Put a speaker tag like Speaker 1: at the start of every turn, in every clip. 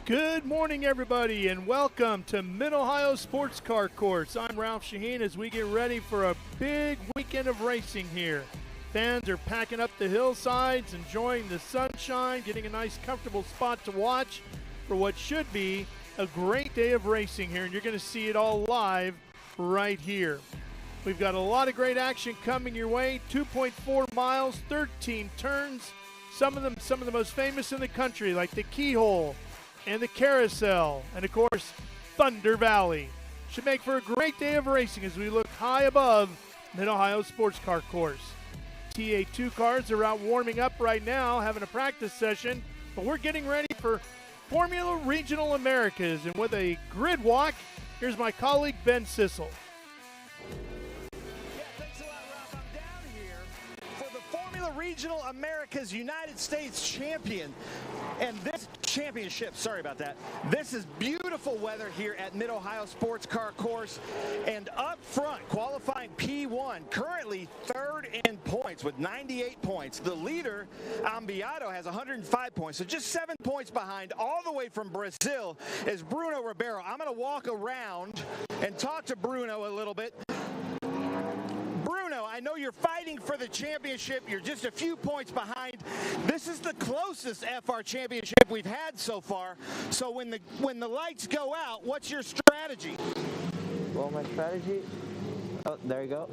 Speaker 1: Good morning, everybody, and welcome to Mid-Ohio Sports Car Course. I'm Ralph Shaheen as we get ready for a big weekend of racing here. Fans are packing up the hillsides, enjoying the sunshine, getting a nice, comfortable spot to watch for what should be a great day of racing here, and you're going to see it all live right here. We've got a lot of great action coming your way. 2.4 miles, 13 turns, some of the most famous in the country, like the Keyhole and the Carousel, and of course, Thunder Valley. Should make for a great day of racing as we look high above Mid-Ohio Sports Car Course. TA2 cars are out warming up right now, having a practice session, but we're getting ready for Formula Regional Americas, and with a grid walk, here's my colleague Ben Sissel.
Speaker 2: Thanks a lot, Ralph. I'm down here for the Formula Regional Americas United States Champion. And this championship, sorry about that. This is beautiful weather here at Mid-Ohio Sports Car Course. And up front, qualifying P1, currently third in points with 98 points. The leader, Ambiato, has 105 points. So just 7 points behind, all the way from Brazil, is Bruno Ribeiro. I'm going to walk around and talk to Bruno a little bit. Bruno, I know you're fighting for the championship. You're just a few points behind. This is the closest FR championship we've had so far. So when the lights go out, what's your strategy?
Speaker 3: Well, my strategy, oh, there you go.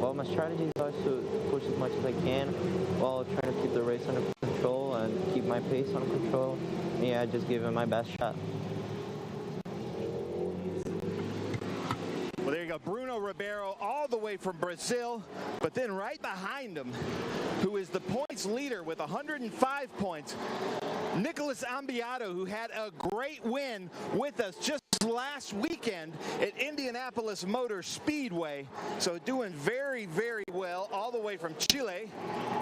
Speaker 3: Well, my strategy is always to push as much as I can while trying to keep the race under control and keep my pace under control. Yeah, just give it my best shot.
Speaker 2: Well, there you go, Bruno Ribeiro all the way from Brazil, but then right behind him, who is the points points leader with 105 points. Nicolas, who had a great win with us just last weekend at Indianapolis Motor Speedway. So doing very, very well all the way from Chile.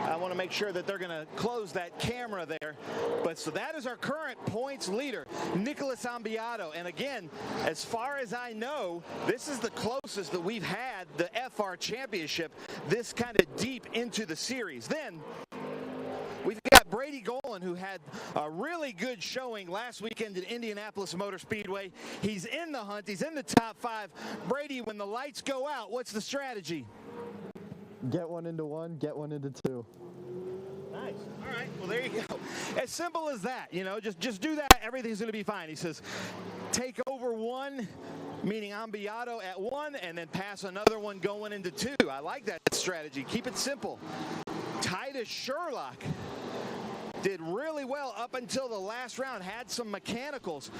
Speaker 2: I want to make sure that they're going to close that camera there. But so that is our current points leader, Nicolas Ambiato. And again, as far as I know, this is the closest that we've had the FR Championship this kind of deep into the series. Then we've got Brady Golan, who had a really good showing last weekend at Indianapolis Motor Speedway. He's in the hunt. He's in the top 5. Brady, when the lights go out, what's the strategy?
Speaker 4: Get one into 1, get one into 2.
Speaker 2: Nice. All right. Well, there you go. As simple as that. You know, just do that. Everything's going to be fine. He says, take over 1, meaning Ambiato at 1, and then pass another one going into 2. I like that strategy. Keep it simple. Titus Sherlock did really well up until the last round, had some mechanicals.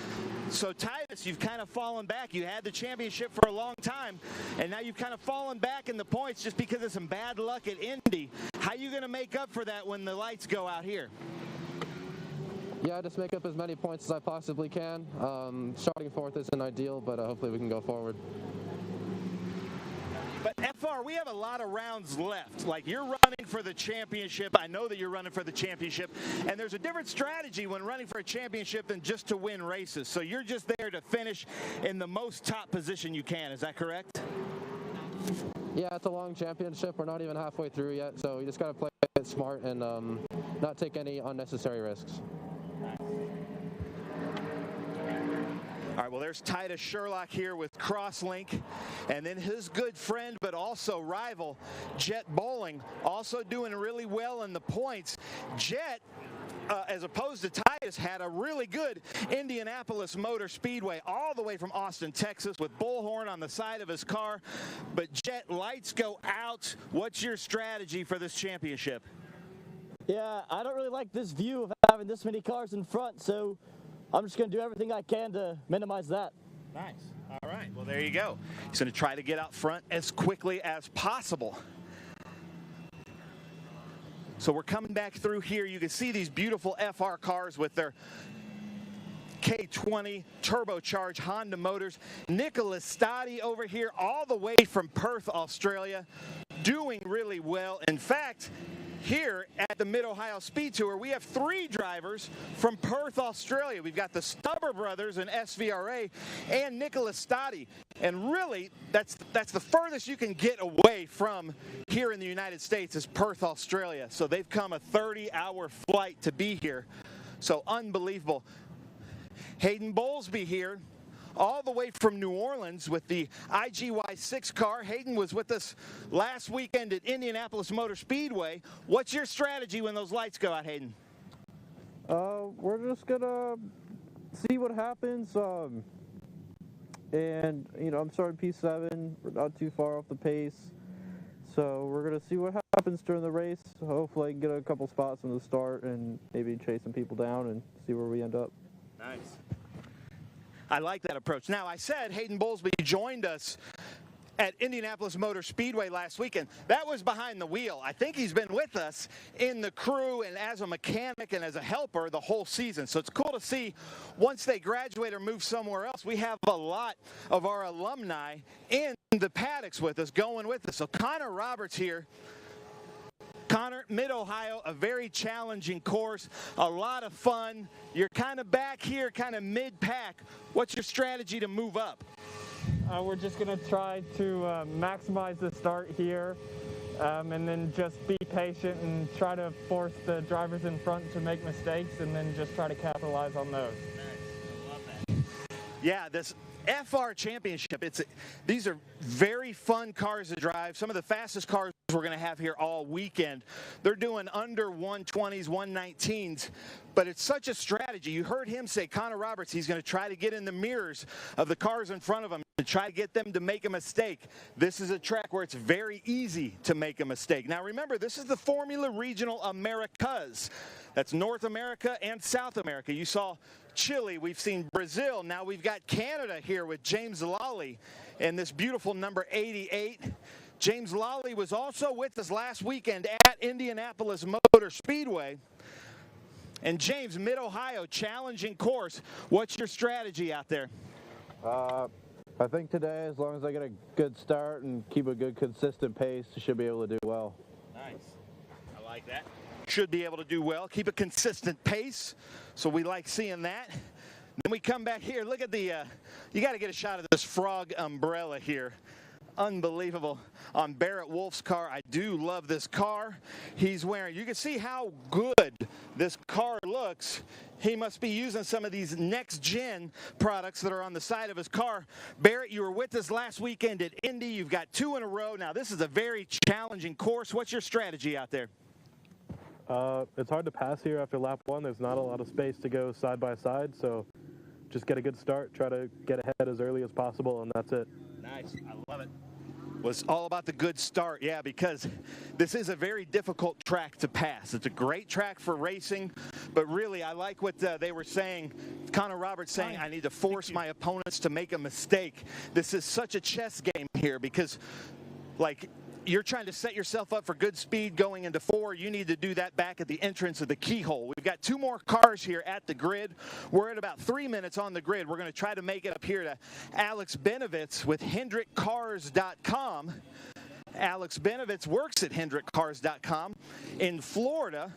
Speaker 2: So Titus, you've kind of fallen back. You had the championship for a long time, and now you've kind of fallen back in the points just because of some bad luck at Indy. How are you going to make up for that when the lights go out here?
Speaker 4: Yeah, just make up as many points as I possibly can. Starting 4th isn't ideal, but hopefully we can go forward.
Speaker 2: But FR, we have a lot of rounds left. Like, you're running for the championship. I know that you're running for the championship. And there's a different strategy when running for a championship than just to win races. So you're just there to finish in the most top position you can. Is that correct?
Speaker 4: Yeah, it's a long championship. We're not even halfway through yet. So you just got to play it smart and not take any unnecessary risks.
Speaker 2: All right, well, there's Titus Sherlock here with Crosslink, and then his good friend but also rival, Jett Bowling, also doing really well in the points. Jett, as opposed to Titus, had a really good Indianapolis Motor Speedway all the way from Austin, Texas, with Bullhorn on the side of his car. But Jett, lights go out. What's your strategy for this championship?
Speaker 5: Yeah, I don't really like this view of having this many cars in front, so I'm just going to do everything I can to minimize that.
Speaker 2: Nice. All right. Well, there you go. He's going to try to get out front as quickly as possible. So we're coming back through here. You can see these beautiful FR cars with their K20 turbocharged Honda motors. Nicolas Stati over here all the way from Perth, Australia, doing really well. In fact, here at the Mid-Ohio Speed Tour, we have 3 drivers from Perth, Australia. We've got the Stubber brothers in SVRA and Nicolas Stati. And really, that's the furthest you can get away from here in the United States is Perth, Australia. So they've come a 30-hour flight to be here. So unbelievable. Hayden Bowlsbey here, all the way from New Orleans with the IGY6 car. Hayden was with us last weekend at Indianapolis Motor Speedway. What's your strategy when those lights go out, Hayden?
Speaker 4: We're just gonna see what happens. And you know, I'm starting P7. We're not too far off the pace, so we're gonna see what happens during the race. Hopefully, I can get a couple spots from the start and maybe chase some people down and see where we end up.
Speaker 2: Nice. I like that approach. Now, I said Hayden Bowlsbey joined us at Indianapolis Motor Speedway last weekend. That was behind the wheel. I think he's been with us in the crew and as a mechanic and as a helper the whole season. So it's cool to see once they graduate or move somewhere else, we have a lot of our alumni in the paddocks with us, going with us. So Connor Roberts here. Connor, Mid-Ohio, a very challenging course, a lot of fun. You're kind of back here, kind of mid-pack. What's your strategy to move up?
Speaker 6: We're just going to try to maximize the start here and then just be patient and try to force the drivers in front to make mistakes and then just try to capitalize on those.
Speaker 2: Nice. I love that. Yeah, this FR Championship, these are very fun cars to drive. Some of the fastest cars we're going to have here all weekend. They're doing under 120s, 119s, but it's such a strategy. You heard him say, Connor Roberts, he's going to try to get in the mirrors of the cars in front of him to try to get them to make a mistake. This is a track where it's very easy to make a mistake. Now remember, this is the Formula Regional Americas. That's North America and South America. You saw Chile, we've seen Brazil, now we've got Canada here with James Lawley and this beautiful number 88. James Lawley was also with us last weekend at Indianapolis Motor Speedway. And James, Mid-Ohio, challenging course. What's your strategy out there?
Speaker 4: I think today, as long as I get a good start and keep a good consistent pace, I should be able to do well.
Speaker 2: Nice. I like that. Should be able to do well. Keep a consistent pace. So we like seeing that. Then we come back here. Look at the, you got to get a shot of this frog umbrella here. Unbelievable. On Barrett Wolfe's car. I do love this car he's wearing. You can see how good this car looks. He must be using some of these next-gen products that are on the side of his car. Barrett, you were with us last weekend at Indy. You've got 2 in a row. Now, this is a very challenging course. What's your strategy out there?
Speaker 7: It's hard to pass here after lap 1. There's not a lot of space to go side by side, so just get a good start, try to get ahead as early as possible, and that's it.
Speaker 2: Nice. I love it. Was all about the good start, yeah, because this is a very difficult track to pass. It's a great track for racing, but really I like what they were saying. Connor Roberts saying, I need to force my opponents to make a mistake. This is such a chess game here because, like, you're trying to set yourself up for good speed going into 4. You need to do that back at the entrance of the keyhole. We've got 2 more cars here at the grid. We're at about 3 minutes on the grid. We're going to try to make it up here to Alex Benovitz with HendrickCars.com. Alex Benovitz works at HendrickCars.com in Florida.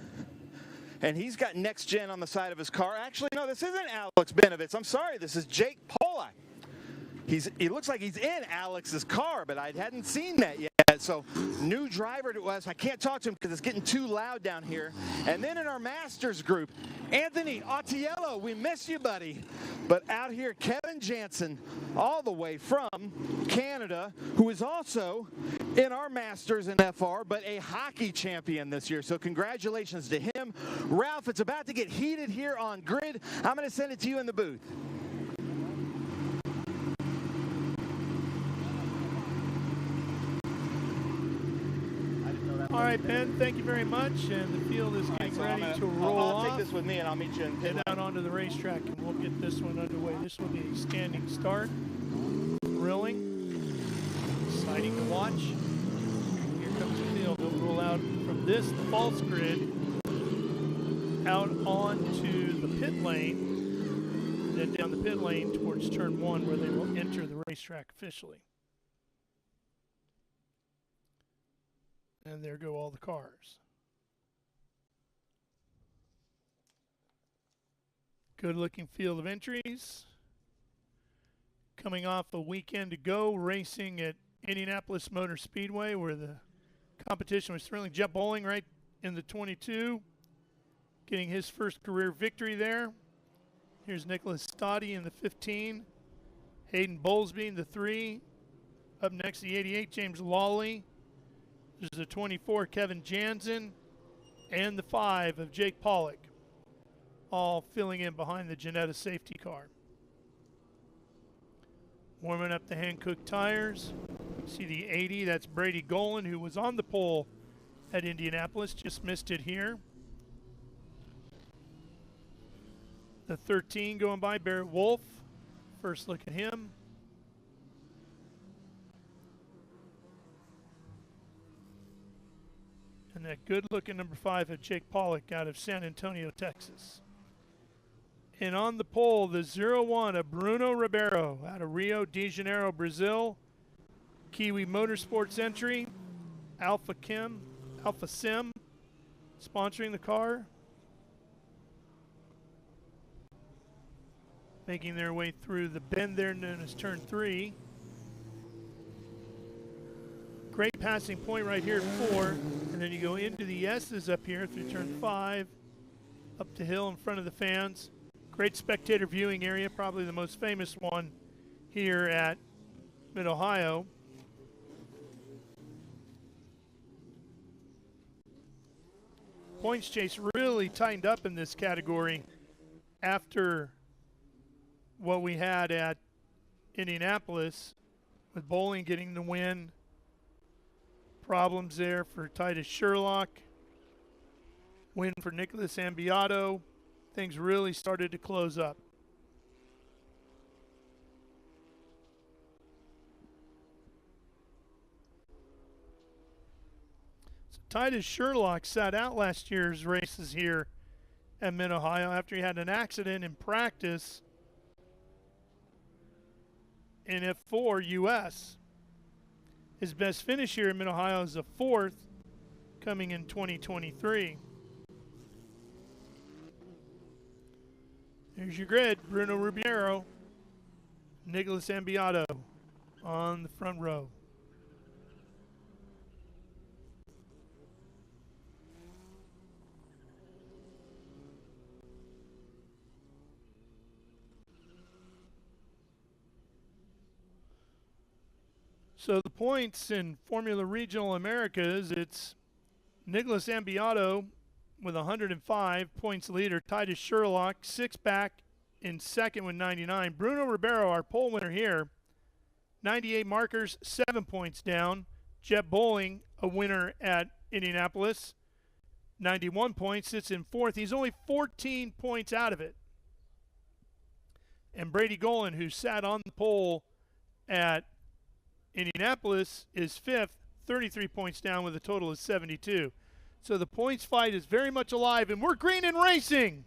Speaker 2: And he's got next gen on the side of his car. Actually, no, this isn't Alex Benovitz. I'm sorry, this is Jake Pollack. He looks like he's in Alex's car, but I hadn't seen that yet. So new driver to us. I can't talk to him because it's getting too loud down here. And then in our Masters group, Anthony Attiello, we miss you, buddy. But out here, Kevin Janzen, all the way from Canada, who is also in our Masters in FR, but a hockey champion this year. So congratulations to him. Ralph, it's about to get heated here on grid. I'm going to send it to you in the booth.
Speaker 1: All right, Ben, thank you very much. And the field is getting ready to roll off.
Speaker 2: I'll take this with me and I'll meet you in pit
Speaker 1: Head out onto the racetrack and we'll get this one underway. This will be a standing start. Thrilling. Exciting to watch. Here comes the field. They'll roll out from this, the false grid, out onto the pit lane, then down the pit lane towards turn 1 where they will enter the racetrack officially. And there go all the cars. Good looking field of entries. Coming off a weekend ago racing at Indianapolis Motor Speedway where the competition was thrilling. Jett Bowling right in the 22, getting his first career victory there. Here's Nicolas Stati in the 15. Hayden Bowlsbey in the 3. Up next, the 88, James Lawley. There's the 24, Kevin Janzen, and the 5 of Jake Pollack, all filling in behind the Janetta safety car. Warming up the hand-cooked tires. See the 80, that's Brady Golan, who was on the pole at Indianapolis, just missed it here. The 13 going by, Barrett Wolfe. First look at him. And that good-looking number 5 of Jake Pollack out of San Antonio, Texas. And on the pole, the 01 of Bruno Ribeiro out of Rio de Janeiro, Brazil. Kiwi Motorsports entry. Alpha Sim sponsoring the car. Making their way through the bend there known as turn 3. Great passing point right here at 4, and then you go into the S's up here through turn 5, up the hill in front of the fans. Great spectator viewing area, probably the most famous one here at Mid-Ohio. Points chase really tightened up in this category after what we had at Indianapolis, with Bowling getting the win. Problems there for Titus Sherlock. Win for Nicolas Ambiato. Things really started to close up. Titus Sherlock sat out last year's races here at Mid-Ohio after he had an accident in practice in F4 US. His best finish here in Mid-Ohio is a 4th coming in 2023. There's your grid. Bruno Rubiero, Nicolas Ambiato on the front row. So the points in Formula Regional Americas, it's Nicolas Ambiato with 105 points leader. Titus Sherlock 6 back in second with 99. Bruno Ribeiro, our pole winner here, 98 markers, 7 points down. Jett Bowling, a winner at Indianapolis, 91 points, sits in 4th. He's only 14 points out of it. And Brady Golan, who sat on the pole at Indianapolis, is 5th, 33 points down with a total of 72. So the points fight is very much alive, and we're green and racing.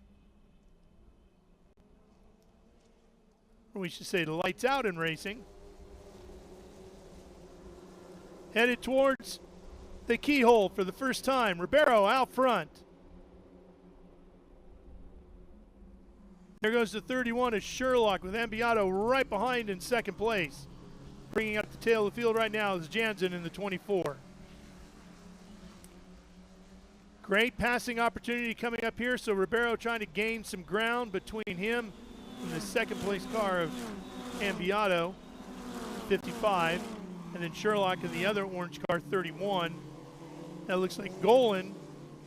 Speaker 1: Or we should say lights out in racing. Headed towards the keyhole for the first time. Ribeiro out front. There goes the 31 of Sherlock with Ambiato right behind in second place. Bringing up the tail of the field right now is Janzen in the 24. Great passing opportunity coming up here, so Ribeiro trying to gain some ground between him and the second place car of Ambiato, 55, and then Sherlock in the other orange car, 31. That looks like Golan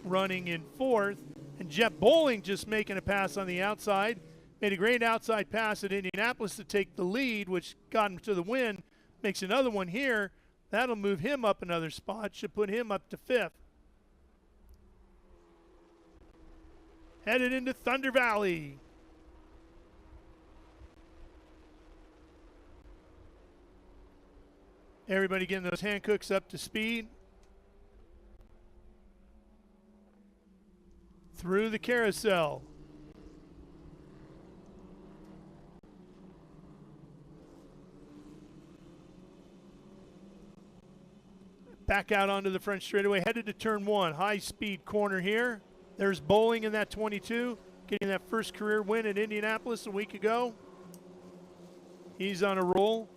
Speaker 1: running in 4th, and Jett Bowling just making a pass on the outside. Made a great outside pass at Indianapolis to take the lead, which got him to the win. Makes another one here. That'll move him up another spot, should put him up to 5th. Headed into Thunder Valley. Everybody getting those Hancooks up to speed. Through the carousel. Back out onto the front straightaway, headed to turn 1. High-speed corner here. There's Bowling in that 22, getting that first career win at Indianapolis a week ago. He's on a roll.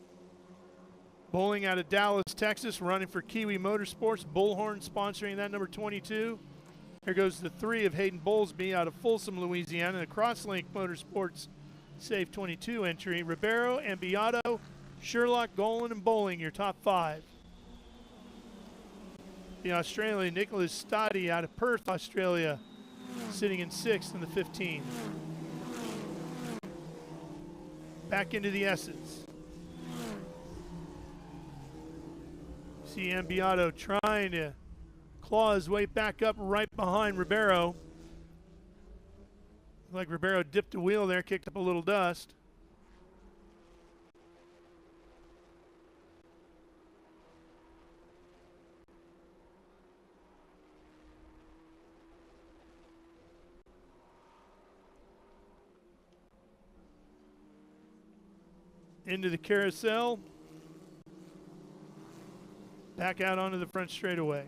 Speaker 1: Bowling out of Dallas, Texas, running for Kiwi Motorsports. Bullhorn sponsoring that number 22. Here goes the 3 of Hayden Bowlsbey out of Folsom, Louisiana. The Crosslink Motorsports Save 22 entry. Ribeiro, Ambiato, Sherlock, Golan, and Bowling, your top 5. The Australian Nicolas Stati out of Perth, Australia, sitting in 6th in the 15. Back into the S's. See Ambiato trying to claw his way back up right behind Ribeiro. Like Ribeiro dipped a wheel there, kicked up a little dust. Into the carousel. Back out onto the front straightaway.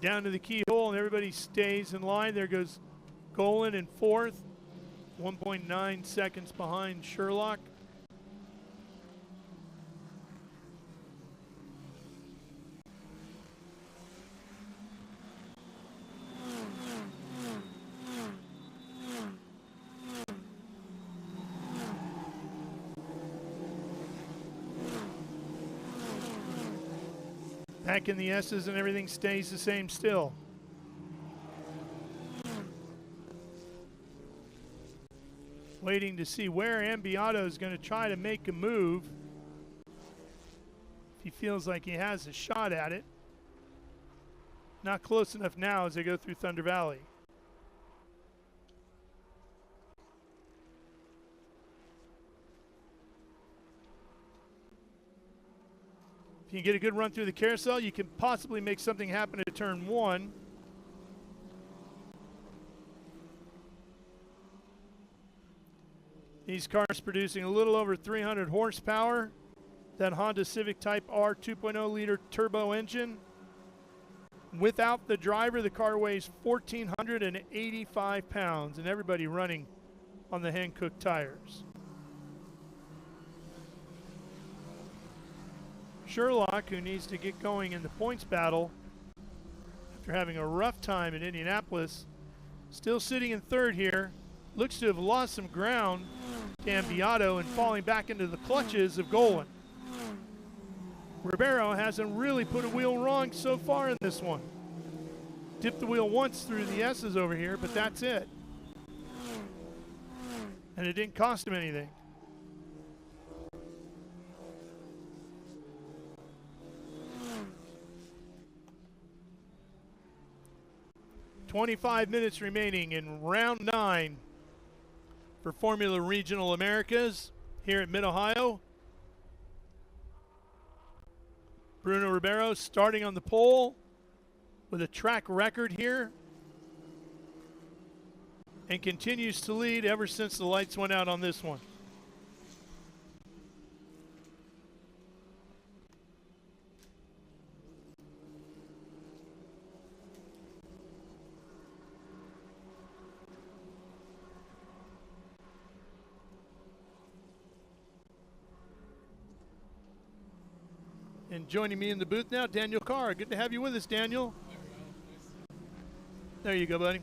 Speaker 1: Down to the keyhole, and everybody stays in line. There goes Golan in 4th. 1.9 seconds behind Sherlock. Back in the S's and everything stays the same still. Waiting to see where Ambiato is going to try to make a move. if he feels like he has a shot at it. Not close enough now as they go through Thunder Valley. If you get a good run through the carousel, you can possibly make something happen at turn 1. These cars producing a little over 300 horsepower. That Honda Civic Type R 2.0 liter turbo engine. Without the driver, the car weighs 1,485 pounds, and everybody running on the hand-cooked tires. Sherlock, who needs to get going in the points battle after having a rough time in Indianapolis, still sitting in third here. Looks to have lost some ground to Ambiato and falling back into the clutches of Golan. Ribeiro hasn't really put a wheel wrong so far in this one. Dipped the wheel once through the S's over here, but that's it. And it didn't cost him anything. "25 minutes remaining in round 9 for Formula Regional Americas here at Mid-Ohio. Bruno Ribeiro starting on the pole with a track record here and continues to lead ever since the lights went out on this one. And joining me in the booth now, Daniel Carr. Good to have you with us, Daniel. There you go, buddy.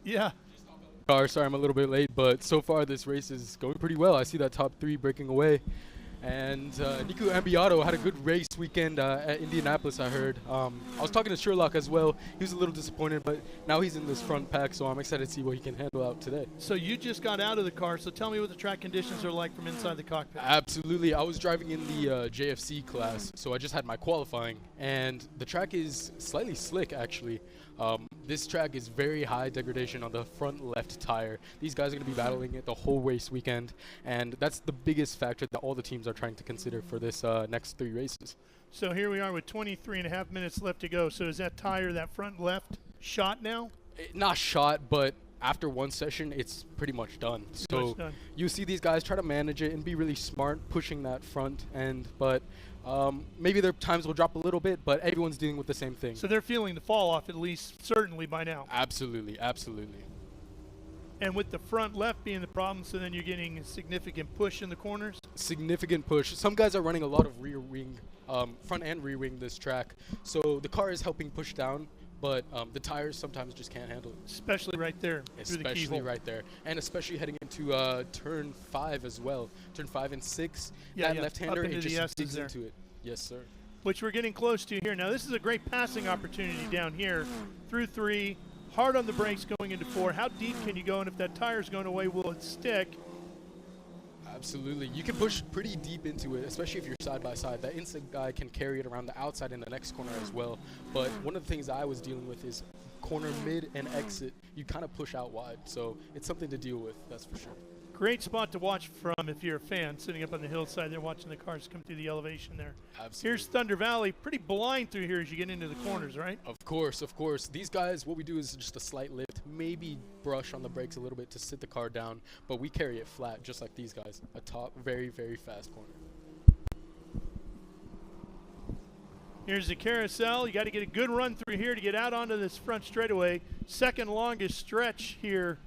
Speaker 1: Yeah.
Speaker 8: Sorry, I'm a little bit late, but so far this race is going pretty well. I see that top 3 breaking away. And Nico Ambiato had a good race weekend at Indianapolis, I heard. I was talking to Sherlock as well. He was a little disappointed, but now he's in this front pack, so I'm excited to see what he can handle out today.
Speaker 1: So you just got out of the car, so tell me what the track conditions are like from inside the cockpit.
Speaker 8: Absolutely. I was driving in the JFC class, so I just had my qualifying, and the track is slightly slick, actually. This track is very high degradation on the front left tire. These guys are going to be battling it the whole race weekend, and that's the biggest factor that all the teams are trying to consider for this next 3 races.
Speaker 1: So here we are with 23.5 minutes left to go. So is that tire, that front left, shot now?
Speaker 8: Not shot, but after one session, it's pretty much done. So you see these guys try to manage it and be really smart, pushing that front end, but maybe their times will drop a little bit, but everyone's dealing with the same thing.
Speaker 1: So they're feeling the fall off, at least certainly by now.
Speaker 8: Absolutely, absolutely.
Speaker 1: And with the front left being the problem, so then you're getting a significant push in the corners?
Speaker 8: Significant push. Some guys are running a lot of rear wing, front and rear wing this track. So the car is helping push down, but the tires sometimes just can't handle it.
Speaker 1: Especially right there.
Speaker 8: Especially right there. And especially heading into turn 5 as well. Turn 5 and 6. That left-hander, it just digs into it. Yes, sir.
Speaker 1: Which we're getting close to here. Now, this is a great passing opportunity down here through 3. Hard on the brakes going into 4. How deep can you go? And if that tire's going away, will it stick?
Speaker 8: Absolutely. You can push pretty deep into it, especially if you're side by side. That inside guy can carry it around the outside in the next corner as well. But one of the things I was dealing with is corner mid and exit. You kind of push out wide. So it's something to deal with, that's for sure.
Speaker 1: Great spot to watch from if you're a fan, sitting up on the hillside there watching the cars come through the elevation there.
Speaker 8: Absolutely.
Speaker 1: Here's Thunder Valley. Pretty blind through here as you get into the corners, right?
Speaker 8: Of course, of course. These guys, what we do is just a slight lift, maybe brush on the brakes a little bit to sit the car down, but we carry it flat just like these guys. A top, very, very fast corner.
Speaker 1: Here's the carousel. You got to get a good run through here to get out onto this front straightaway. Second longest stretch here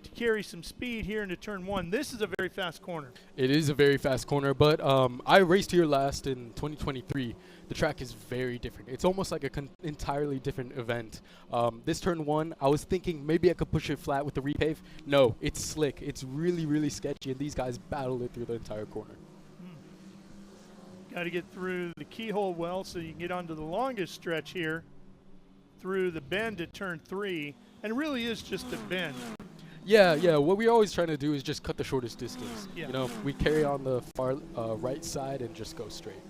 Speaker 1: to carry some speed here into turn 1. This is a very fast corner.
Speaker 8: It is a very fast corner, but I raced here last in 2023. The track is very different. It's almost like an entirely different event. This turn 1, I was thinking maybe I could push it flat with the repave. No, it's slick. It's really, really sketchy, and these guys battle it through the entire corner.
Speaker 1: Got to get through the keyhole well so you can get onto the longest stretch here through the bend at turn 3. And it really is just a bend.
Speaker 8: Yeah. What we're always trying to do is just cut the shortest distance.
Speaker 1: Yeah.
Speaker 8: You know, we carry on the far right side and just go straight.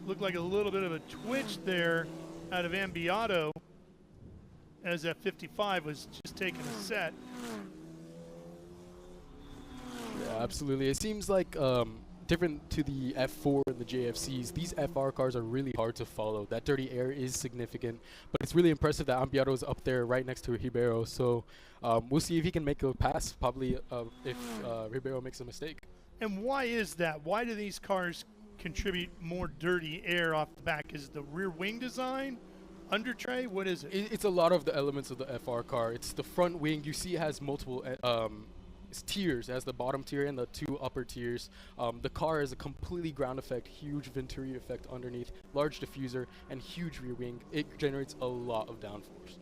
Speaker 1: Looked like a little bit of a twitch there out of Ambiato as that 55 was just taking a set.
Speaker 8: Yeah, absolutely. It seems like different to the F4 and the JFCs, these FR cars are really hard to follow. That dirty air is significant, but it's really impressive that Ambiato is up there right next to Ribeiro. So we'll see if he can make a pass, probably if Ribeiro makes a mistake.
Speaker 1: And why is that? Why do these cars contribute more dirty air off the back? Is it the rear wing design? Under tray? What is it?
Speaker 8: It's a lot of the elements of the FR car. It's the front wing. You see it has multiple tiers. It has the bottom tier and the 2 upper tiers. The car has a completely ground effect, huge Venturi effect underneath, large diffuser, and huge rear wing. It generates a lot of downforce.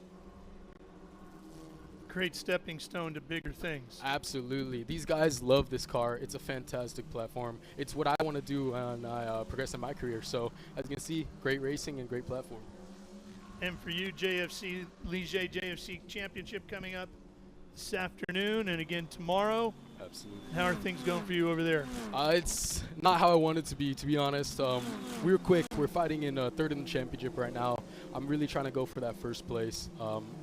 Speaker 1: Great stepping stone to bigger things.
Speaker 8: Absolutely. These guys love this car. It's a fantastic platform. It's what I want to do when I progress in my career. So as you can see, great racing and great platform.
Speaker 1: And for you, JFC, Ligier JFC Championship coming up this afternoon and again tomorrow.
Speaker 8: Absolutely.
Speaker 1: How are things going for you over there?
Speaker 8: It's not how I want it to be honest. We're quick. We're fighting in third in the championship right now. I'm really trying to go for that first place.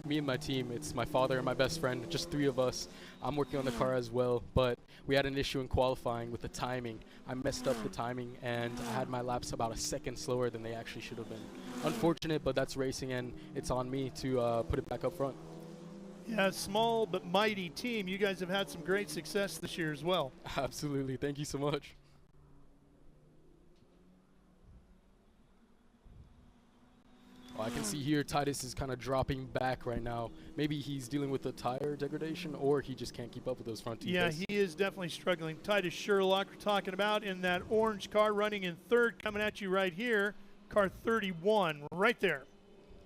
Speaker 8: Me and my team, it's my father and my best friend, just 3 of us. I'm working on the car as well, but we had an issue in qualifying with the timing. I messed up the timing, and I had my laps about a second slower than they actually should have been. Unfortunate, but that's racing, and it's on me to put it back up front.
Speaker 1: Yeah, small but mighty team. You guys have had some great success this year as well.
Speaker 8: Absolutely. Thank you so much. I can see here Titus is kind of dropping back right now. Maybe he's dealing with the tire degradation, or he just can't keep up with those front teeth.
Speaker 1: Yeah, he is definitely struggling. Titus Sherlock, we're talking about in that orange car running in third, coming at you right here. Car 31, right there.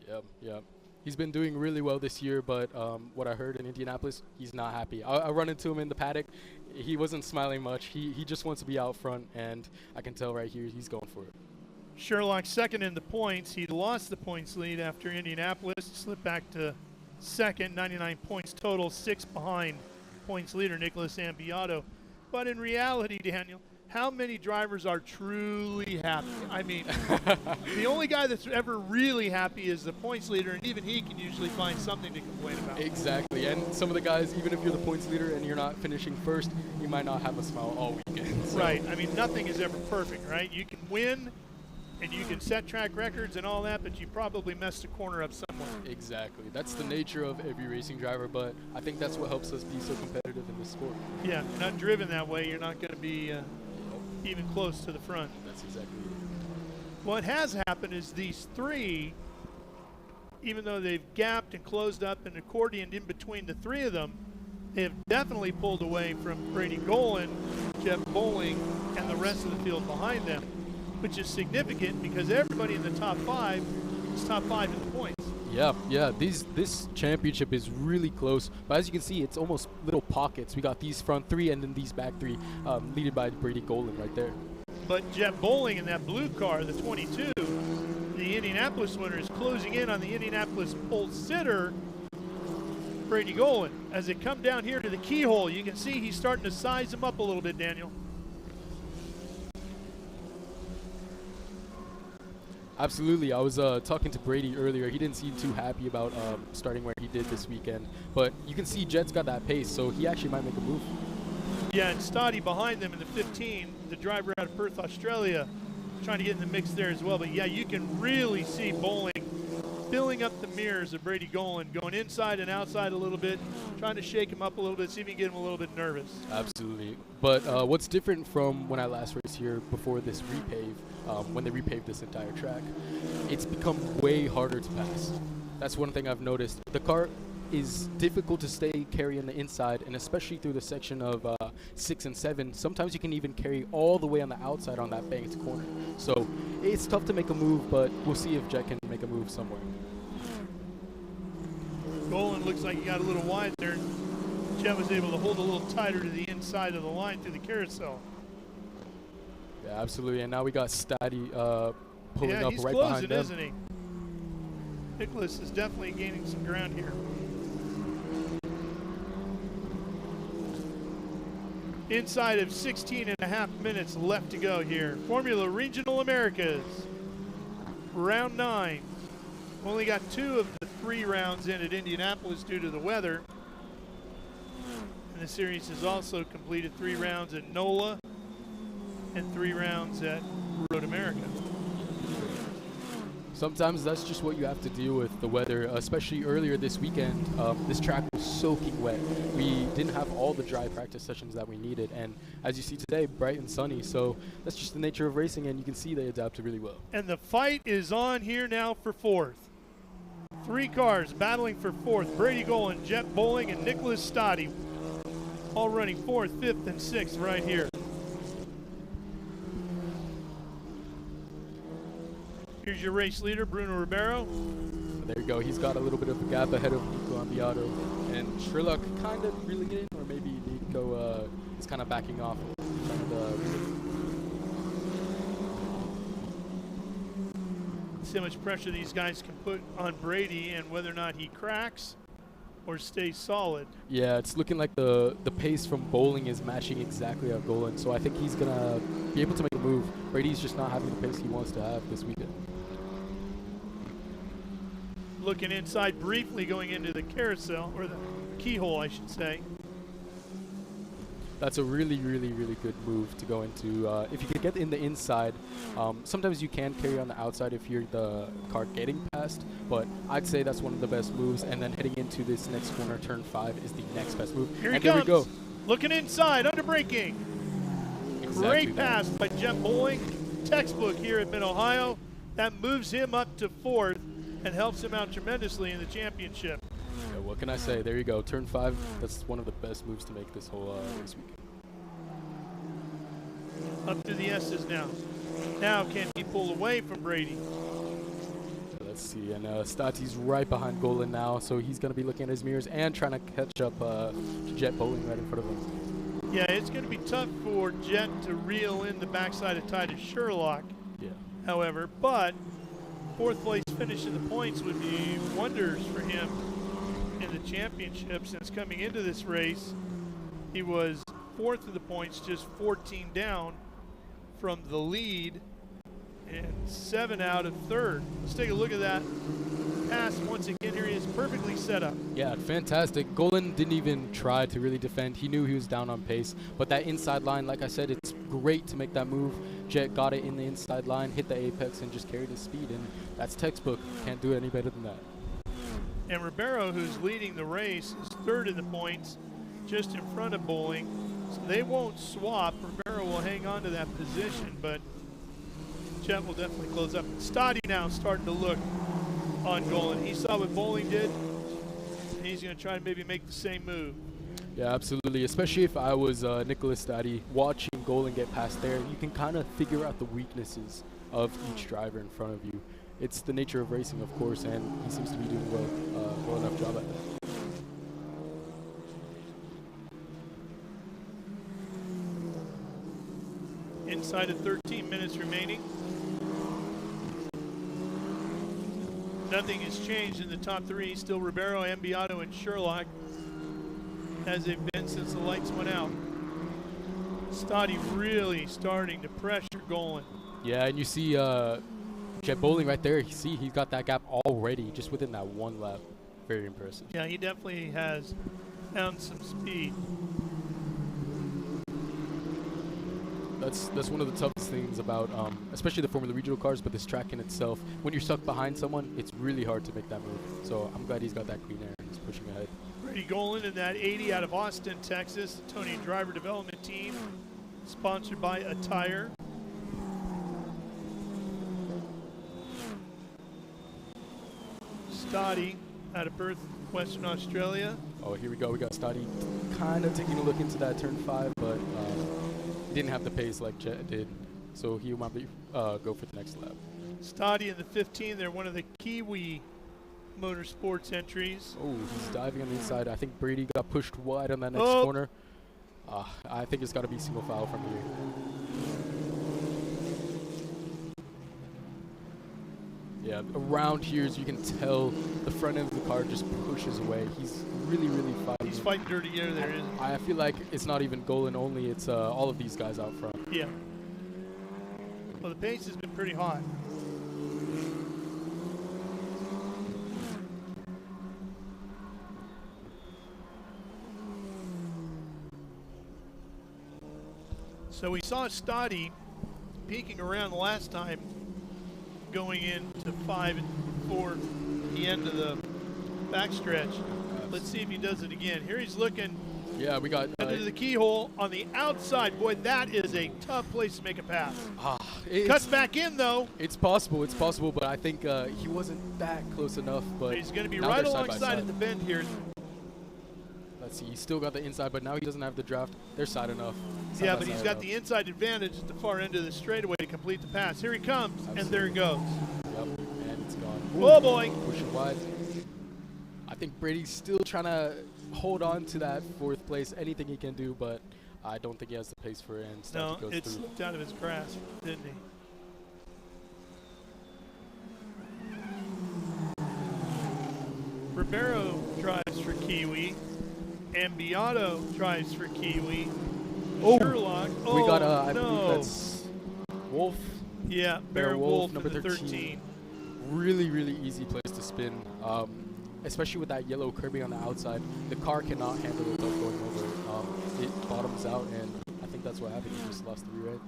Speaker 8: Yep. He's been doing really well this year, but what I heard in Indianapolis, he's not happy. I run into him in the paddock. He wasn't smiling much. He just wants to be out front, and I can tell right here he's going for it.
Speaker 1: Sherlock second in the points. He lost the points lead after Indianapolis. Slipped back to second, 99 points total, 6 behind points leader Nicolas Ambiato. But in reality, Daniel, how many drivers are truly happy? I mean, the only guy that's ever really happy is the points leader, and even he can usually find something to complain about.
Speaker 8: Exactly, and some of the guys, even if you're the points leader and you're not finishing first, you might not have a smile all weekend. So.
Speaker 1: Right, I mean, nothing is ever perfect, right? You can win, and you can set track records and all that, but you probably messed a corner up somewhere.
Speaker 8: Exactly. That's the nature of every racing driver, but I think that's what helps us be so competitive in this sport.
Speaker 1: Yeah, if you're not driven that way, you're not going to be even close to the front.
Speaker 8: That's exactly it.
Speaker 1: What has happened is these 3, even though they've gapped and closed up and accordioned in between the 3 of them, they have definitely pulled away from Brady Golan, Jett Bowling, and the rest of the field behind them, which is significant because everybody in the top 5 is top 5 in the points.
Speaker 8: Yeah. This championship is really close, but as you can see, it's almost little pockets. We got these front 3 and then these back 3, leaded by Brady Golan right there.
Speaker 1: But Jett Bowling in that blue car, the 22, the Indianapolis winner, is closing in on the Indianapolis pole sitter, Brady Golan. As they come down here to the keyhole, you can see he's starting to size him up a little bit, Daniel.
Speaker 8: Absolutely. I was talking to Brady earlier. He didn't seem too happy about starting where he did this weekend. But you can see Jett's got that pace, so he actually might make a move.
Speaker 1: Yeah, and Stati behind them in the 15, the driver out of Perth, Australia, trying to get in the mix there as well. But, yeah, you can really see Bowling filling up the mirrors of Brady Golan, going inside and outside a little bit, trying to shake him up a little bit, see if he can get him a little bit nervous.
Speaker 8: Absolutely. But what's different from when I last raced here before this repave, when they repaved this entire track, it's become way harder to pass. That's one thing I've noticed. The car is difficult to stay carry on the inside, and especially through the section of 6 and 7. Sometimes you can even carry all the way on the outside on that banked corner. So it's tough to make a move, but we'll see if Jett can make a move somewhere.
Speaker 1: Golan looks like he got a little wide there. Jett was able to hold a little tighter to the inside of the line through the carousel.
Speaker 8: Yeah, absolutely. And now we got Stati pulling up right behind them.
Speaker 1: Yeah, he's closing, isn't he? Nicolas is definitely gaining some ground here. Inside of 16 and a half minutes left to go here. Formula Regional Americas, round 9. Only got 2 of the 3 rounds in at Indianapolis due to the weather. And the series has also completed 3 rounds at NOLA and 3 rounds at Road America.
Speaker 8: Sometimes that's just what you have to deal with, the weather, especially earlier this weekend. This track was soaking wet. We didn't have all the dry practice sessions that we needed, and as you see today, bright and sunny, so that's just the nature of racing, and you can see they adapted really well.
Speaker 1: And the fight is on here now for 4th. 3 cars battling for 4th. Brady Golan, Jett Bowling, and Nicolas Stati, all running 4th, 5th, and 6th right here. Here's your race leader, Bruno Ribeiro.
Speaker 8: There you go. He's got a little bit of a gap ahead of Nico Ambiato. And Sherlock kind of reeling it in, or maybe Nico is kind of backing off.
Speaker 1: See how much pressure these guys can put on Brady and whether or not he cracks or stays solid.
Speaker 8: Yeah, it's looking like the pace from Bowling is matching exactly at Golan. So I think he's going to be able to make a move. Brady's just not having the pace he wants to have this weekend.
Speaker 1: Looking inside briefly, going into the carousel, or the keyhole, I should say.
Speaker 8: That's a really, really, really good move to go into. If you can get in the inside, sometimes you can carry on the outside if you're the car getting past, but I'd say that's one of the best moves. And then heading into this next corner, turn 5, is the next best move.
Speaker 1: Here he
Speaker 8: and there
Speaker 1: comes.
Speaker 8: we go.
Speaker 1: Looking inside, under braking.
Speaker 8: Exactly
Speaker 1: Great pass by Jett Bowling. Textbook here at Mid-Ohio. That moves him up to 4th and helps him out tremendously in the championship.
Speaker 8: Yeah, what can I say? There you go. Turn 5. That's one of the best moves to make this whole race weekend.
Speaker 1: Up to the S's now. Now can he pull away from Brady?
Speaker 8: So let's see. And Stati's right behind Golan now, so he's going to be looking at his mirrors and trying to catch up to Jett Bowling right in front of him.
Speaker 1: Yeah, it's going to be tough for Jett to reel in the backside of Titus Sherlock.
Speaker 8: Yeah.
Speaker 1: However, but 4th place finish in the points would be wonders for him in the championship, since coming into this race he was 4th in the points, just 14 down from the lead and 7 out of 3rd. Let's take a look at that pass once again. Here he is, perfectly set up.
Speaker 8: Yeah, fantastic. Golan didn't even try to really defend. He knew he was down on pace, but that inside line, like I said, it's great to make that move. Jett got it in the inside line, hit the apex, and just carried his speed, and that's textbook. Can't do any better than that.
Speaker 1: And Ribeiro, who's leading the race, is 3rd in the points, just in front of Bowling. So they won't swap. Ribeiro will hang on to that position, but Jett will definitely close up. Stati now starting to look on Golan. He saw what Bowling did, and he's going to try to maybe make the same move.
Speaker 8: Yeah, absolutely. Especially if I was Nicolas Stati, watching Golan get past there, you can kind of figure out the weaknesses of each driver in front of you. It's the nature of racing, of course, and he seems to be doing well enough job at that.
Speaker 1: Inside of 13 minutes remaining. Nothing has changed in the top 3. Still Ribeiro, Ambiato, and Sherlock, as they've been since the lights went out. Stati really starting to pressure Golan.
Speaker 8: Yeah, and you see Jett Bowling right there. You see he's got that gap already just within that 1 lap. Very impressive.
Speaker 1: Yeah, he definitely has found some speed.
Speaker 8: That's one of the toughest things about, especially the Formula Regional cars, but this track in itself. When you're stuck behind someone, it's really hard to make that move. So I'm glad he's got that clean air and he's pushing ahead.
Speaker 1: Brady Golan in that 80 out of Austin, Texas. Tony Driver Development Team, sponsored by Attire. Stati out of Perth, Western Australia.
Speaker 8: Oh, here we go. We got Stati kind of taking a look into that turn 5, but didn't have the pace like Jett did, so he might be go for the next lap.
Speaker 1: Stati in the 15. They're one of the Kiwi Motorsports entries.
Speaker 8: Oh, he's diving on the inside. I think Brady got pushed wide on that next corner. I think it's got to be single foul from here. Yeah, around here, as you can tell, the front end of the car just pushes away. He's really, really fighting
Speaker 1: He's fighting dirty air there, isn't he?
Speaker 8: I feel like it's not even Golan only, it's all of these guys out front.
Speaker 1: Yeah. Well, the pace has been pretty hot. So we saw Stati peeking around the last time, going into 5 and 4 at the end of the backstretch. Let's see if he does it again. Here he's looking.
Speaker 8: Yeah, we got
Speaker 1: into the keyhole on the outside. Boy, that is a tough place to make a pass. Cuts back in, though.
Speaker 8: It's possible, but I think he wasn't that close enough. But
Speaker 1: he's going to be right alongside at the bend here.
Speaker 8: Let's see, he's still got the inside, but now he doesn't have the draft. They're side enough.
Speaker 1: Yeah, but he's got the inside advantage at the far end of the straightaway to complete the pass. Here he comes, Absolutely. And there he goes.
Speaker 8: Yep, and it's gone.
Speaker 1: Oh, boy.
Speaker 8: Pushing wide. I think Brady's still trying to hold on to that 4th place, anything he can do, but I don't think he has the pace for it. And
Speaker 1: no, it slipped out of his grasp, didn't he? Ribeiro drives for Kiwi. Ambiato drives for Kiwi. Sherlock. Oh,
Speaker 8: we got, I believe that's Wolfe.
Speaker 1: Yeah, Barrett Wolfe, number 13.
Speaker 8: Really, really easy place to spin. Especially with that yellow curbing on the outside, the car cannot handle it without going over. It bottoms out, and I think that's what happened. He just lost the rear end.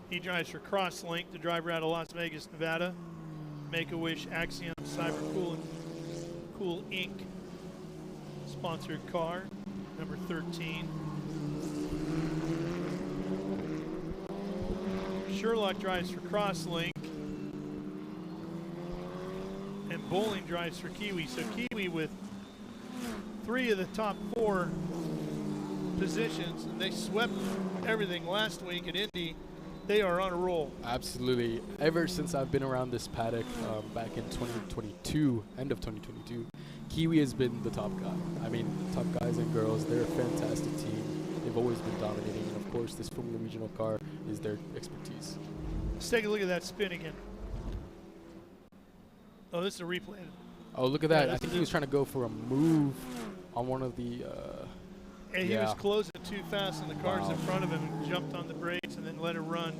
Speaker 1: He drives for Crosslink, the driver out of Las Vegas, Nevada. Make-A-Wish Axiom Cyber Cool Inc. sponsored car, number 13. Sherlock drives for Crosslink. And Bowling drives for Kiwi. So Kiwi with 3 of the top 4 positions, and they swept everything last week at Indy. They are on a roll.
Speaker 8: Absolutely. Ever since I've been around this paddock back in 2022, end of 2022, Kiwi has been the top guy. I mean, top guys and girls, they're a fantastic team. They've always been dominating, and of course, this Formula Regional car is their expertise.
Speaker 1: Let's take a look at that spin again. Oh, this is a replay.
Speaker 8: Oh, look at that. I think he was trying to go for a move on one of the...
Speaker 1: and he was closing too fast, and the cars in front of him jumped on the brakes and then let it run.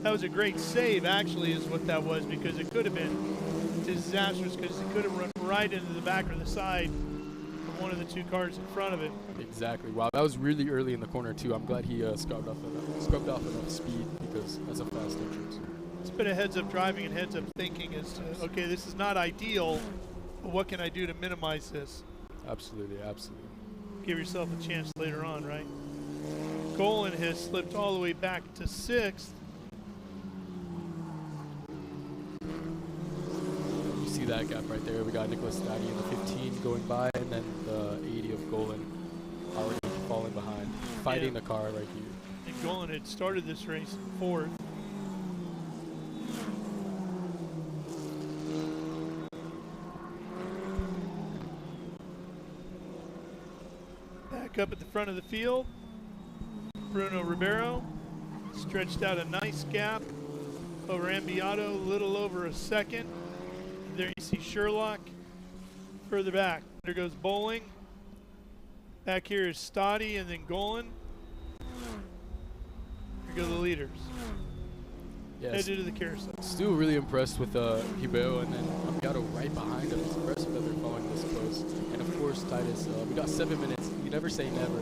Speaker 1: That was a great save, actually, is what that was, because it could have been disastrous, because it could have run right into the back or the side of one of the 2 cars in front of it.
Speaker 8: Exactly. Wow, that was really early in the corner, too. I'm glad he scrubbed off enough speed, because that's a fast entrance.
Speaker 1: It's been a heads-up driving and heads-up thinking as to, okay, this is not ideal, but what can I do to minimize this?
Speaker 8: Absolutely, absolutely.
Speaker 1: Give yourself a chance later on, right? Golan has slipped all the way back to 6th.
Speaker 8: You see that gap right there. We got Nicolas Stati in the 15 going by, and then the 80 of Golan already falling behind, fighting the car right here.
Speaker 1: And Golan had started this race 4th. Up at the front of the field, Bruno Ribeiro stretched out a nice gap over Ambiato, a little over a second. And there you see Sherlock further back. There goes Bowling. Back here is Stati and then Golan. Here go the leaders.
Speaker 8: Yes.
Speaker 1: Headed to the carousel.
Speaker 8: Still really impressed with Ribeiro, and then Ambiato right behind him. It's impressive that they're following this close. And of course, Titus, we got 7 minutes. You never say never.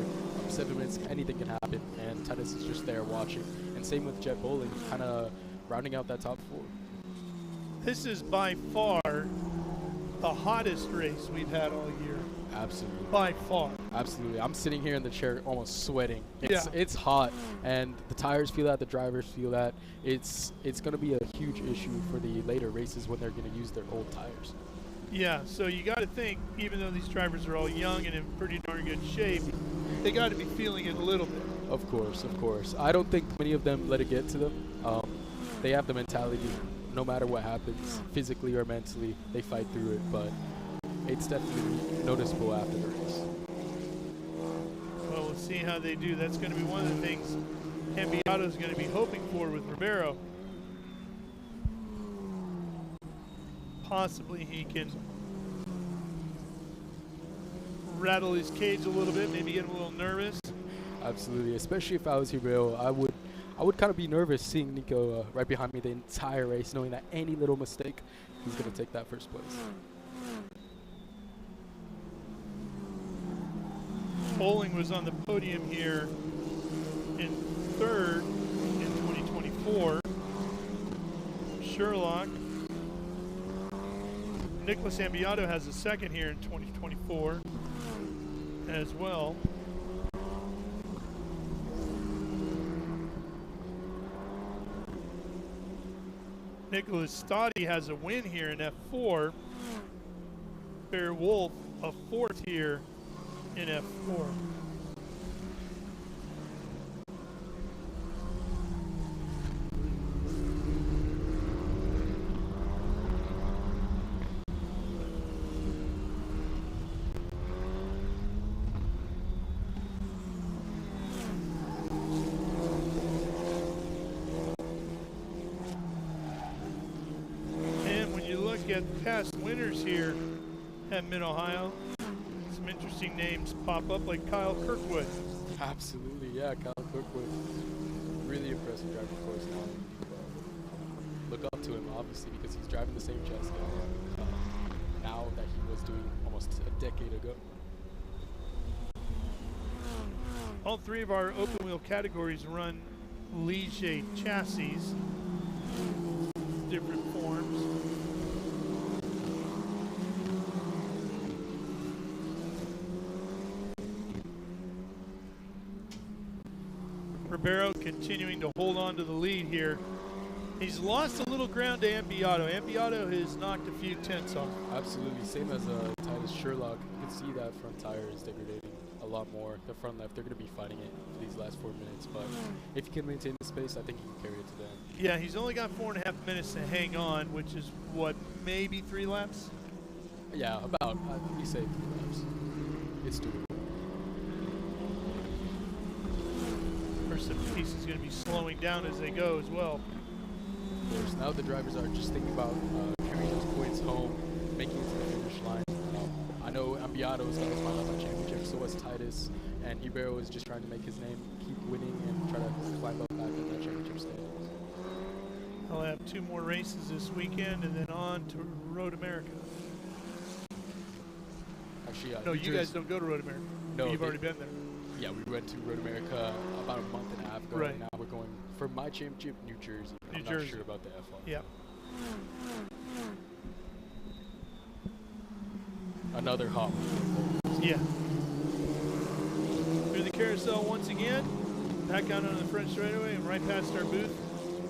Speaker 8: 7 minutes, anything can happen, and Titus is just there watching. And same with Jett Bowling, kind of rounding out that top 4.
Speaker 1: This is by far the hottest race we've had all year.
Speaker 8: Absolutely.
Speaker 1: By far.
Speaker 8: Absolutely. I'm sitting here in the chair almost sweating. It's hot, and the tires feel that, the drivers feel that. It's going to be a huge issue for the later races when they're going to use their old tires.
Speaker 1: Yeah, so you got to think, even though these drivers are all young and in pretty darn good shape, they got to be feeling it a little bit.
Speaker 8: Of course, of course. I don't think many of them let it get to them. They have the mentality, no matter what happens, physically or mentally, they fight through it, but it's definitely noticeable after the race.
Speaker 1: Well, we'll see how they do. That's going to be one of the things Ambiato's going to be hoping for with Ribeiro. Possibly he can rattle his cage a little bit, maybe get a little nervous.
Speaker 8: Absolutely, especially if I was Hibero, I would kind of be nervous seeing Nico right behind me the entire race, knowing that any little mistake, he's going to take that first place.
Speaker 1: Bowling was on the podium here in third in 2024. Sherlock. Nicolas Ambiato has a second here in 2024 as well. Nicolas Stati has a win here in F4. Barrett Wolfe a fourth here in F4. Get past winners here at Mid-Ohio. Some interesting names pop up like Kyle Kirkwood.
Speaker 8: Absolutely, yeah, Kyle Kirkwood. Really impressive driver for us now. Look up to him, obviously, because he's driving the same chassis now that he was doing almost a decade ago.
Speaker 1: All three of our open wheel categories run Ligier chassis, different forms. Ribeiro continuing to hold on to the lead here. He's lost a little ground to Ambiato. Ambiato has knocked a few tenths off.
Speaker 8: Absolutely, same as Titus Sherlock. You can see that front tire is degrading a lot more. The front left, they're going to be fighting it for these last 4 minutes, but if he can maintain the space, I think he can carry it to them.
Speaker 1: Yeah, he's only got 4.5 minutes to hang on, which is what, maybe 3 laps?
Speaker 8: Yeah, about, we say 3 laps. It's doable.
Speaker 1: First piece is going to be slowing down as they go as well.
Speaker 8: Of course, now the drivers are just thinking about carrying those points home, making it to the finish line. I know Ambiato is got his final lap championship, so was Titus, and Ribeiro is just trying to make his name, keep winning, and try to climb up back in that championship standings.
Speaker 1: I'll have 2 more races this weekend, and then on to Road America.
Speaker 8: Actually,
Speaker 1: no, you guys don't go to Road America.
Speaker 8: No,
Speaker 1: you've already been there.
Speaker 8: Yeah, we went to Road America about a month and a half ago.
Speaker 1: Right.
Speaker 8: Now we're going for my championship, New Jersey. I'm not sure about the F1.
Speaker 1: Yeah.
Speaker 8: Another hot one.
Speaker 1: Yeah. Through the carousel once again. Back out onto the French straightaway and right past our booth.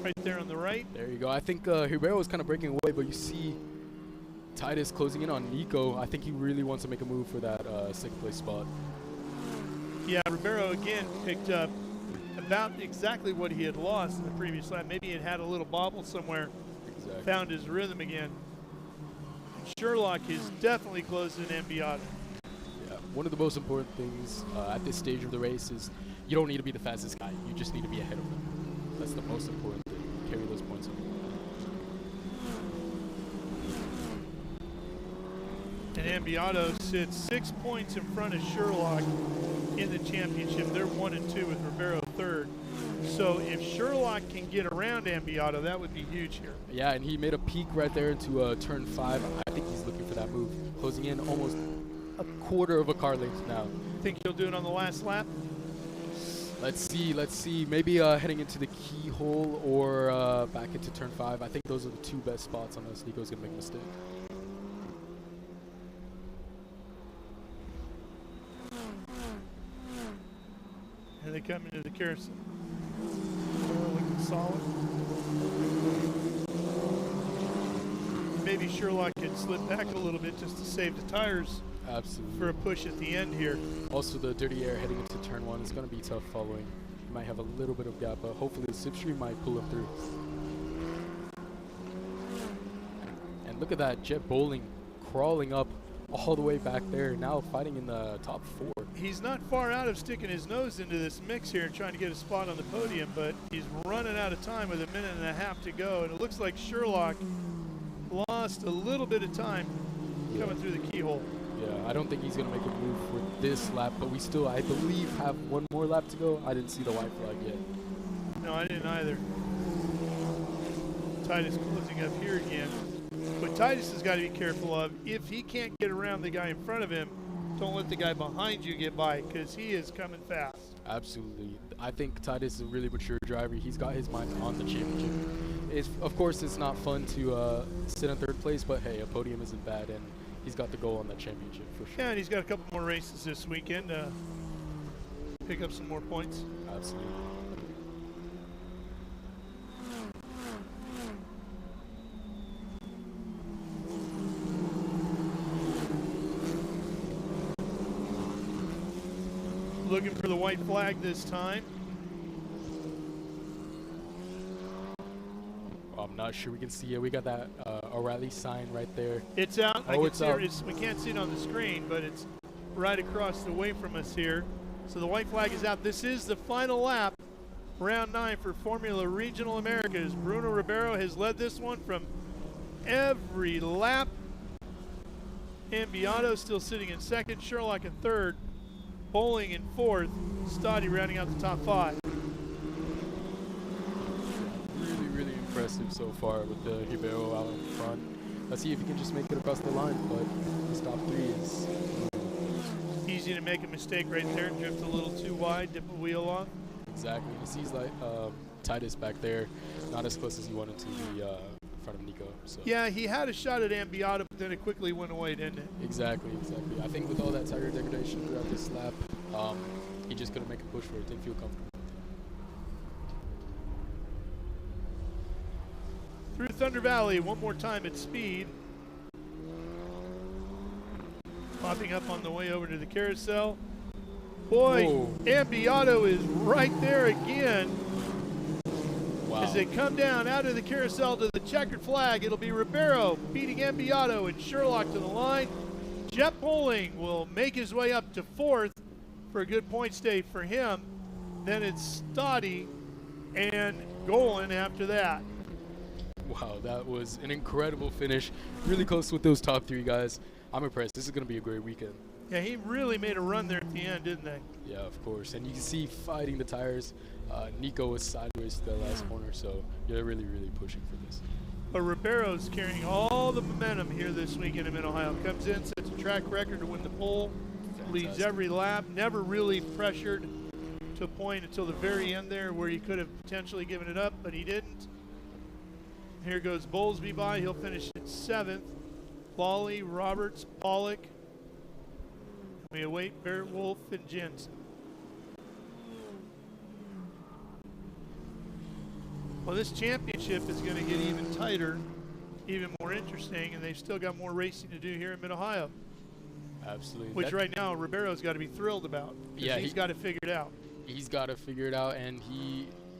Speaker 1: Right there on the right.
Speaker 8: There you go. I think Ribeiro was kind of breaking away, but you see Titus closing in on Nico. I think he really wants to make a move for that second place spot.
Speaker 1: Yeah, Ribeiro again picked up about exactly what he had lost in the previous lap. Maybe he had a little bobble somewhere.
Speaker 8: Exactly.
Speaker 1: Found his rhythm again. Sherlock is definitely closing Ambiato.
Speaker 8: Yeah, one of the most important things at this stage of the race is you don't need to be the fastest guy. You just need to be ahead of them. That's the most important thing. Carry those points home.
Speaker 1: And Ambiato sits 6 points in front of Sherlock in the championship. They're 1 and 2 with Ribeiro third. So if Sherlock can get around Ambiato, that would be huge here.
Speaker 8: Yeah, and he made a peek right there into turn 5. I think he's looking for that move. Closing in almost a quarter of a car length now.
Speaker 1: Think he'll do it on the last lap?
Speaker 8: Let's see. Maybe heading into the keyhole or back into turn 5. I think those are the 2 best spots unless Nico's going to make a mistake.
Speaker 1: And they come into the carousel. Looking solid. Maybe Sherlock could slip back a little bit just to save the tires.
Speaker 8: Absolutely.
Speaker 1: For a push at the end here. Also,
Speaker 8: the dirty air heading into turn 1 is going to be tough following. You might have a little bit of gap, but hopefully the slipstream might pull him through. And look at that, Jett Bowling crawling up all the way back there, now fighting in the top 4.
Speaker 1: He's not far out of sticking his nose into this mix here and trying to get a spot on the podium, but he's running out of time with 1.5 minutes to go, and it looks like Sherlock lost a little bit of time coming through the keyhole.
Speaker 8: Yeah, I don't think he's going to make a move for this lap, but we still, I believe, have one more lap to go. I didn't see the white flag yet.
Speaker 1: No, I didn't either. Titus closing up here again. What Titus has got to be careful of, if he can't get around the guy in front of him, don't let the guy behind you get by, because he is coming fast.
Speaker 8: Absolutely. I think Titus is a really mature driver. He's got his mind on the championship. Of course, it's not fun to sit in third place, but hey, a podium isn't bad, and he's got the goal on that championship for sure.
Speaker 1: Yeah, and he's got a couple more races this weekend to pick up some more points.
Speaker 8: Absolutely.
Speaker 1: Looking for the white flag this time.
Speaker 8: I'm not sure we can see it. We got that O'Reilly sign right there.
Speaker 1: It's out.
Speaker 8: Oh, it's out.
Speaker 1: We can't see it on the screen, but it's right across the way from us here. So the white flag is out. This is the final lap, round 9 for Formula Regional Americas. Bruno Ribeiro has led this one from every lap. Ambiato still sitting in second, Sherlock in third, Bowling in fourth, Stati rounding out the top 5.
Speaker 8: Really impressive so far with the Ribeiro out in front. Let's see if he can just make it across the line, but his top 3 is
Speaker 1: easy to make a mistake right there, drift a little too wide, dip a wheel off.
Speaker 8: Exactly. He sees like Titus back there, not as close as he wanted to be in front of Nico. So.
Speaker 1: Yeah, he had a shot at Ambiato, but then it quickly went away, didn't it?
Speaker 8: Exactly. I think with all that tire degradation throughout this lap, he just couldn't make a push for it. Didn't feel comfortable.
Speaker 1: Through Thunder Valley, one more time at speed. Popping up on the way over to the carousel. Boy, whoa. Ambiato is right there again. Wow. As they come down out of the carousel to the checkered flag, it'll be Ribeiro beating Ambiato and Sherlock to the line. Jett Bowling will make his way up to 4th for a good point stay for him. Then it's Stati and Golan after that.
Speaker 8: Wow, that was an incredible finish. Really close with those top 3 guys. I'm impressed. This is going to be a great weekend.
Speaker 1: Yeah, he really made a run there at the end, didn't they?
Speaker 8: Yeah, of course. And you can see fighting the tires. Nico was sideways to the last corner, so they're really pushing for this.
Speaker 1: But Ribeiro's carrying all the momentum here this weekend in Mid-Ohio. Comes in, sets a track record to win the pole, leads every lap, never really pressured to a point until the very end there where he could have potentially given it up, but he didn't. Here goes Bowlsbey by. He'll finish in 7th. Lawley, Roberts, Pollack. We await Barrett, Wolfe, and Janzen. Well, this championship is going to get even tighter, even more interesting, and they've still got more racing to do here in Mid-Ohio.
Speaker 8: Absolutely.
Speaker 1: Which right now Ribeiro's got to be thrilled about. Yeah, he's got to figure it out.
Speaker 8: He's got to figure it out, and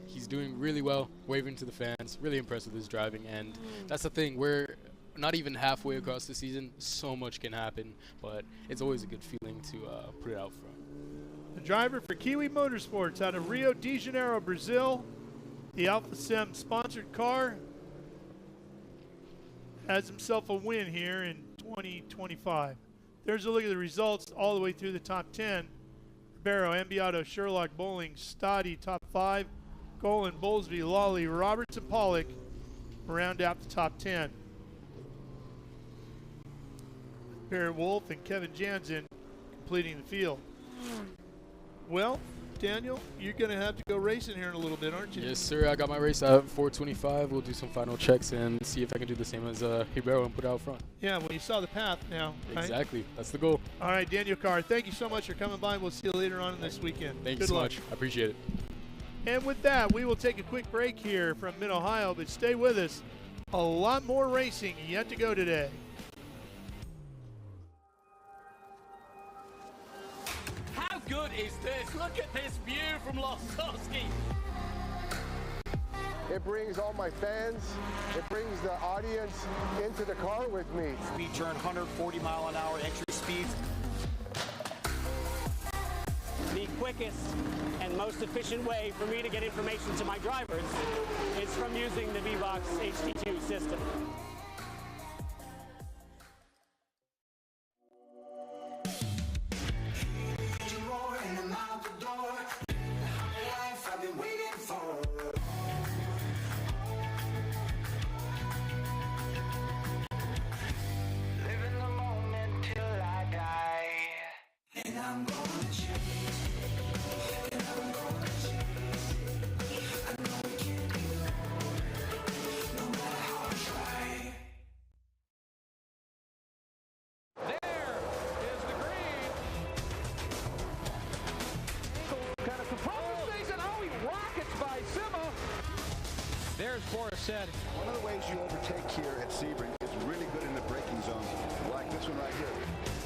Speaker 8: he's doing really well, waving to the fans. Really impressed with his driving, and that's the thing. We're not even halfway across the season. So much can happen, but it's always a good feeling to put it out front.
Speaker 1: The driver for Kiwi Motorsports out of Rio de Janeiro, Brazil, the Alpha Sem sponsored car, has himself a win here in 2025. There's a look at the results all the way through the top 10. Ribeiro, Ambiato, Sherlock, Bowling, Stati, top 5. Golan, Bowlsbey, Lawley, Roberts, and Pollack round out the top 10. Barrett, Wolfe, and Kevin Janzen completing the field. Well, Daniel, you're going to have to go racing here in a little bit, aren't you?
Speaker 8: Yes, sir. I got my race out at 4:25. We'll do some final checks and see if I can do the same as Ribeiro and put it out front.
Speaker 1: Yeah, well, you saw the path now, right?
Speaker 8: Exactly. That's the goal.
Speaker 1: All right, Daniel Carr, thank you so much for coming by. We'll see you later on in this weekend.
Speaker 8: Thank you so much. I appreciate it.
Speaker 1: And with that, we will take a quick break here from Mid-Ohio, but stay with us. A lot more racing yet to go today.
Speaker 9: How good is this? Look at this view from Losowski.
Speaker 10: It brings all my fans, it brings the audience into the car with me.
Speaker 2: Speed turn, 140 mile an hour entry speeds.
Speaker 11: The quickest and most efficient way for me to get information to my drivers is from using the VBox HD2 system.
Speaker 12: There's Boris said.
Speaker 13: One of the ways you overtake here at Sebring is really good in the braking zone, like this one right here.